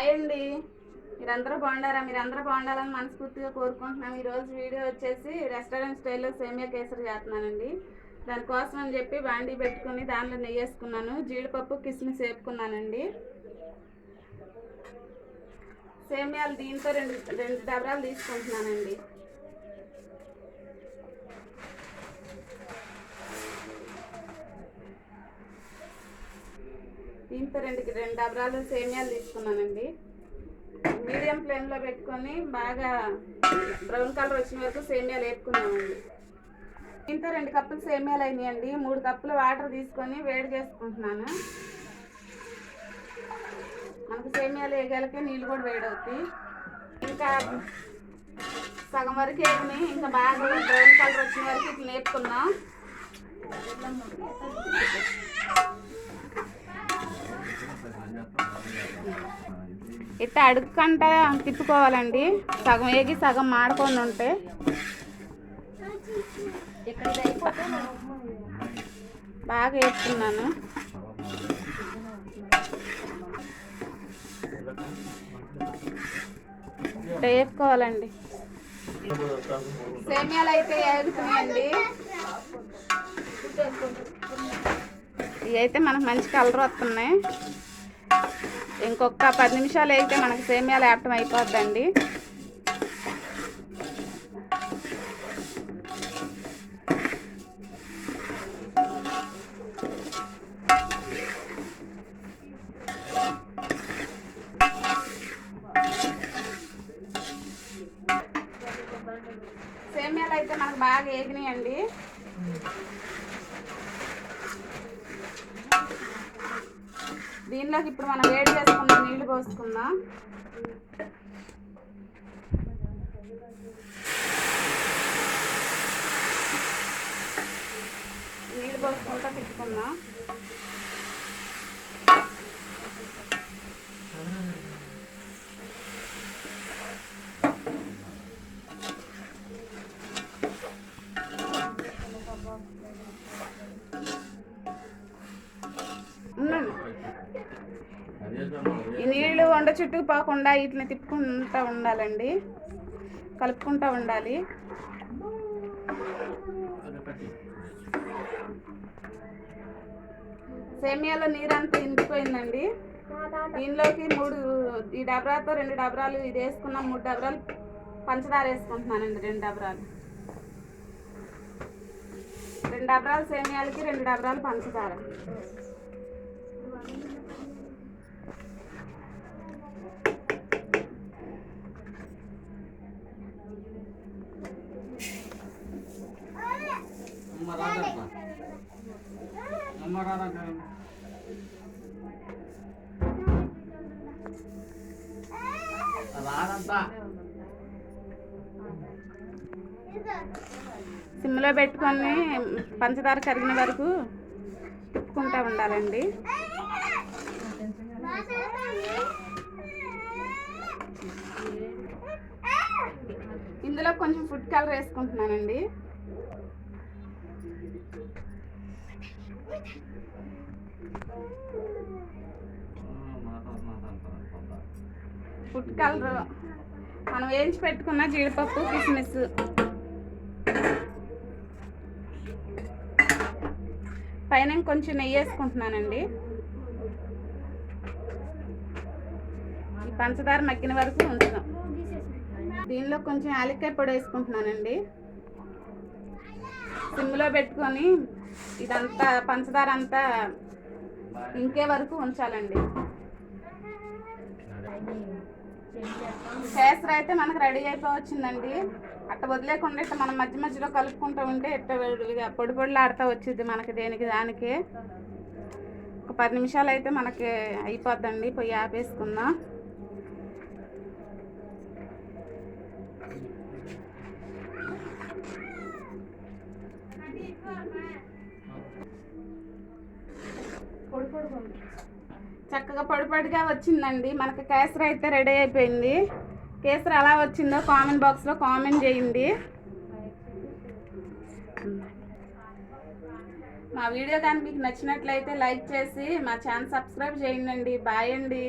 Hi అండి, మీరందరూ బాగుండారా? మీరందరూ బాగుండాలని మనస్ఫూర్తిగా కోరుకుంటున్నాం. ఈరోజు వీడియో వచ్చేసి రెస్టారెంట్ స్టైల్లో సేమియా కేసరి చేస్తున్నానండి. దానికోసం అని చెప్పి బాండీ పెట్టుకుని దానిలో నెయ్యి వేసుకున్నాను, జీడిపప్పు కిస్మిస్ వేపుకున్నానండి. సేమియాలు దీంతో రెండు డబరాలు తీసుకుంటున్నానండి. దీంతో రెండు డబరాలు సేమియాలు తీసుకున్నానండి. మీడియం ఫ్లేమ్లో పెట్టుకొని బాగా బ్రౌన్ కలర్ వచ్చిన వరకు సేమియాలు వేపుకున్నామండి. దీంతో 2 కప్పులు సేమియాలు అయినాయండి. 3 కప్పులు వాటర్ తీసుకొని వేడి చేసుకుంటున్నాను. మనకు సేమియాలు వేగాలకే నీళ్ళు కూడా వేడవుతాయి. ఇంకా సగం వరకు వేసుకుని ఇంకా బాగా బ్రౌన్ కలర్ వచ్చిన వరకు ఇట్లా వేపుకున్నాం. ఇట్లా అడుగుకంట తిప్పుకోవాలండి, సగం వేగి సగం మాడుకొని ఉంటే. బాగా వేసుకున్నాను. ఇట్లా వేపుకోవాలండి. సేమియాలు అయితే వేగుతున్నాయండి. ఇవి అయితే మనకు మంచి కలర్ వస్తున్నాయి. ఇంకొక 10 నిమిషాలు అయితే మనకు సేమియాలు వేపటం అయిపోద్దండి. సేమియాలు అయితే మనకు బాగా వేగినాయండి. దీనిలోకి ఇప్పుడు మనం వేడి చేసుకుందాం, నీళ్లు పోసుకుందాం. నీళ్లు పోసుకుంటా తిప్పుకుందాం. ఈ నీళ్ళు వండ చుట్టూ పోకుండా వీటిని తిప్పుకుంటూ ఉండాలండి, కలుపుకుంటూ ఉండాలి. సేమియాలో నీరంతా ఇంకిపోయిందండి. దీనిలోకి ఈ డబరాతో 2 డబరాలు ఇది వేసుకున్నాం. 3 డబరాలు పంచదార వేసుకుంటున్నానండి. 2 డబరాలు 2 డబరాలు సేమియాలకి 2 డబరాలు పంచదార. సిమ్లో పెట్టుకొని పంచదార కరిగిన వరకు తిప్పుకుంటూ ఉండాలండి. ఇందులో కొంచెం ఫుడ్ కలర్ వేసుకుంటున్నానండి. ఫుడ్ కలర్ మనం వేయించి పెట్టుకున్న జీడిపప్పు కిస్మిస్, పైన కొంచెం నెయ్యి వేసుకుంటున్నానండి. ఈ పంచదార మగ్గిన వరకు ఉంచుదాం. దీనిలో కొంచెం యాలక్కాయ పొడి వేసుకుంటున్నానండి. సిమ్లో పెట్టుకొని ఇదంతా పంచదార అంతా ఇంకే వరకు ఉంచాలండి. కేసరి అయితే మనకు రెడీ అయిపోవచ్చిందండి. అట్ట వదిలేకుండా ఇట్లా మనం మధ్య మధ్యలో కలుపుకుంటూ ఉంటే ఇట్లా పొడి పొడిలాడుతూ వచ్చింది మనకి దేనికి దానికి. ఒక 10 నిమిషాలు అయితే మనకి అయిపోద్దండి. పొయ్యి ఆపేసుకుందాం. చక్కగా పొడిపొడిగా వచ్చిందండి. మనకి కేసరి అయితే రెడీ అయిపోయింది. కేసరి ఎలా వచ్చిందో కామెంట్ బాక్స్లో కామెంట్ చేయండి. మా వీడియో కానీ మీకు నచ్చినట్లయితే లైక్ చేసి మా ఛానల్ సబ్స్క్రైబ్ చేయండి. బాయ్ అండి.